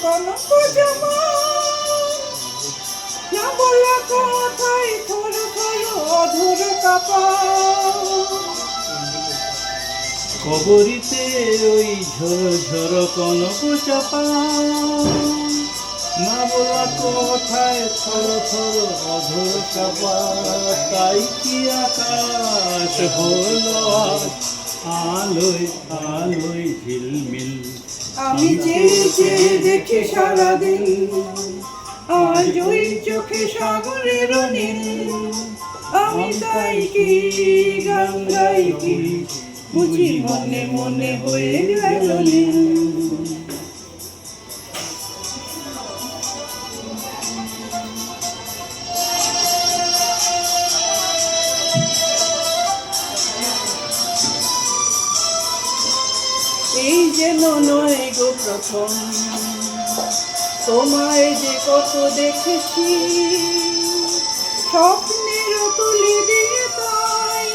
কনক জমা না বলা কথায় থর থর অধর কাপা কবরিতে ওই ঝর ঝর কনক চাপা না বলা কথায় থর থর অধর কাপা তাই কি আকাশ হলো আলোয় আলোয় ঝিলমিল আমি চেয়ে চেয়ে দেখি সারাদিন আজ ওই চোখে সাগরের নীল আমি তাই কি গান গাই কি বুঝি মনে মনে হয়ে গেল নীল এই যেন নয় গো প্রথম তোমায় যে কত দেখেছি স্বপ্নের তুলি দিয়ে তাই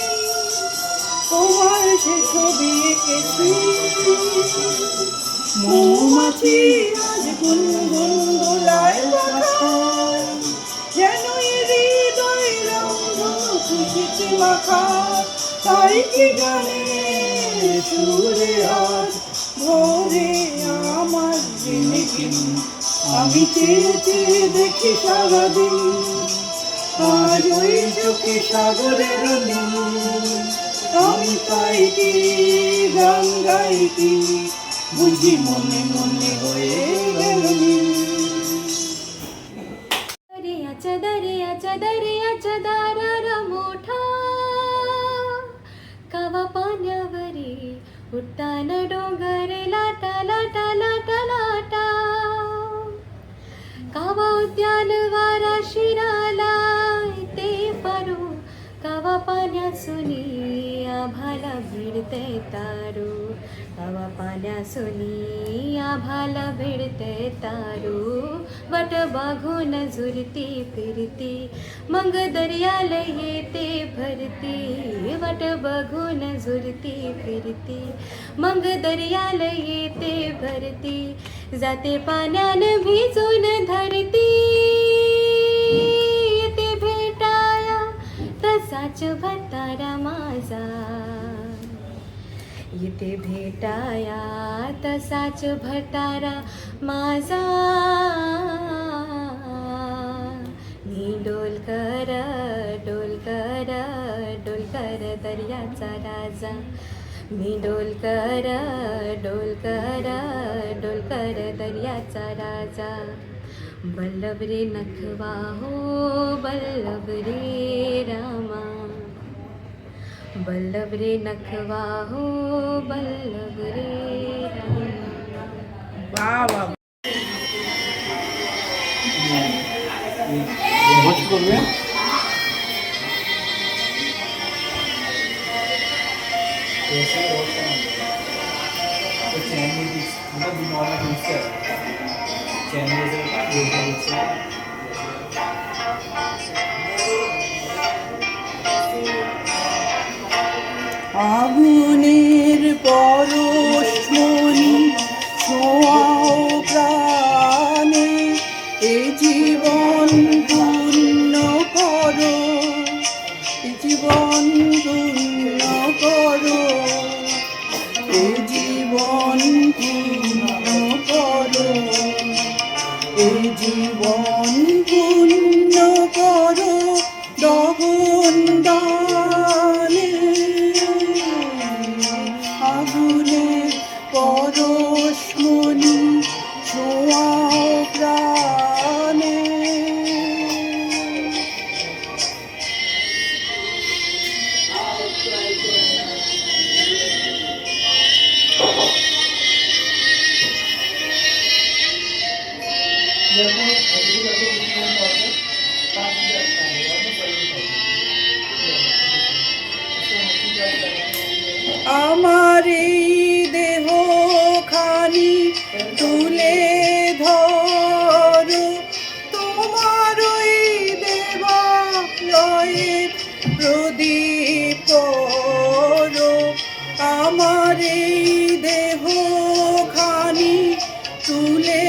তোমার সে ছবি এঁকেছি মৌমাছি আজ গুনগুন দোলায় পাখায় যেন হৃদয় রঙ খুশিতে মাখা তাই কি গানে সুরে আজ ভোরে আমার জিনিস আমি চেয়ে চেয়ে দেখি সারাদিন আজ ওই চোখে সাগরের নীল আমি তাই কি গান গাই কি বুঝি মনে মনে হয়ে গেল दर्या दर्याचा दारारा मोठा कावा पाण्यावरी उठताना डोंगर लाटा लाटा लाटा लाटा कावा उद्यान वारा शिराला ते पारू कावा पाण्यासुनी आभाला भिडते तारू कावा पाण्यासुनी आभाला भिडते तारू वट बघून झुरती फिरती मग दर्याला येते भरती वट बघून झुरती फिरती मग दर्याला येते भरती जाते पाण्यानं भिजून धरती येते भेटाया तसाच भतारा माझा येते भेटाया तसाच भटारा माझा मी डोलकर डोलकर डोलकर दर्याचा राजा मी डोलकर डोलकर डोलकर दर्याचा राजा बल्लभ रे नखवा हो बल्लभ रे रामा बल्लभ रे नखवा हो बल्लभ रे বাবা ভোজ করবে আগুনের পরশমণি ছোঁয়াও প্রাণে এ জীবন পূর্ণ করো এ জীবন পূর্ণ করো এ জীবন পূর্ণ করো এ জীবন পূর্ণ করো দহন দানে আগুনের পরশমণি ছোঁয়াও প্রাণে আমার এই দেহ খানি তুলে ধরো তোমার ওই দেবালয়ের প্রদীপ করো আমার এই দেহ খানি তুলে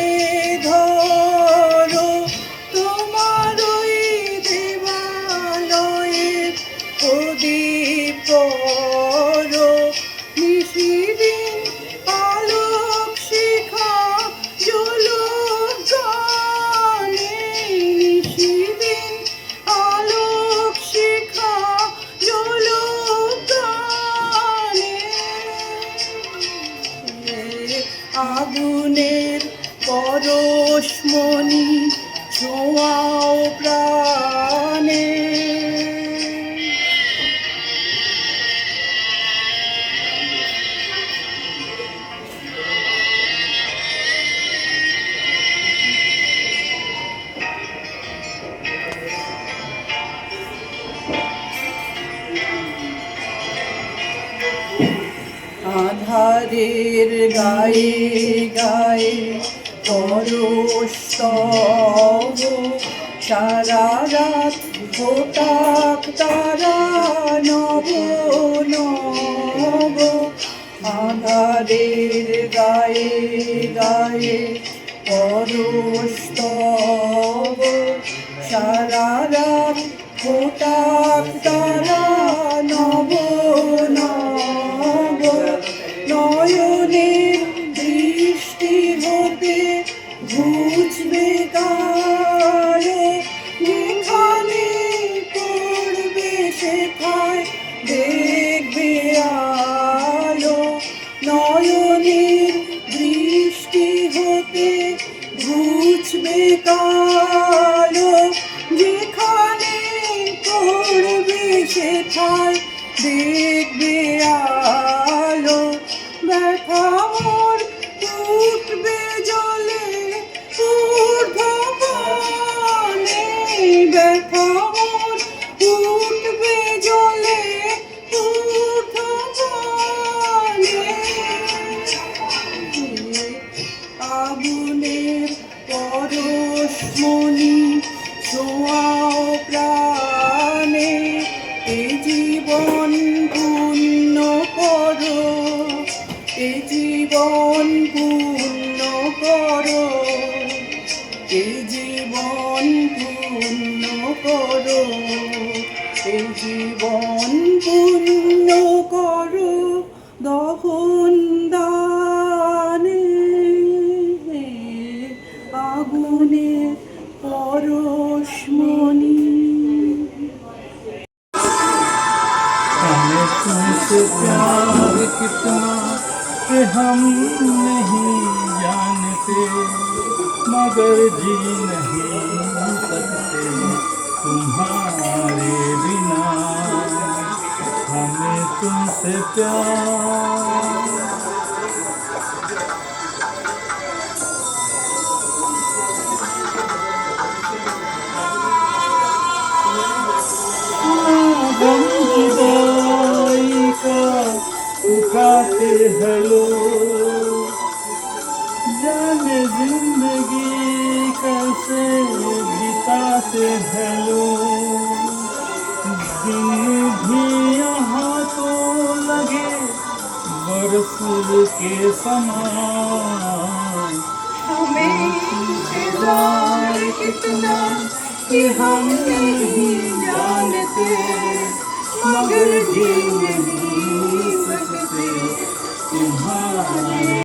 আধারের গায়ে গায়ে পরস্তব সারা রাত ফোটাক তারা নব নব আধারের গায়ে গায়ে পরস্তব সারা রাত ফোটাক তারা নব নব নয়নের দৃষ্টি হতে ঘুচবে কালো যেখানে পড়বে সেখায় দেখবে আলো নয়নের দৃষ্টি হতে ঘুচবে কালো যেখানে পড়বে সেখায় দেখবে আলো ব্যথা মোর উঠবে জলে ঊর্ধ্বপানে ব্যথা মোর উঠবে জলে ঊর্ধ্বপানে আগুনের পরশমণি ছোঁয়াও প্রাণে এ জীবন পূর্ণ করো এ জীবন পূর্ণ করো এ জীবন পূর্ণ করো এ জীবন পূর্ণ করো দহন দানে আগুনের পরশমণি हमें तुमसे प्यार कितना कि हम नहीं जानते मगर जी नहीं सकते तुम्हारे बिना हमें तुमसे प्यार गम जुदाई का उठाते हैं लोग जाने जिंदगी कैसे बिताते हैं लोग दिन भी यहाँ तो लगे बरस के समान हमें इंतजार कितना कि हम नहीं जानते मगर जी नहीं सकते तुम्हारे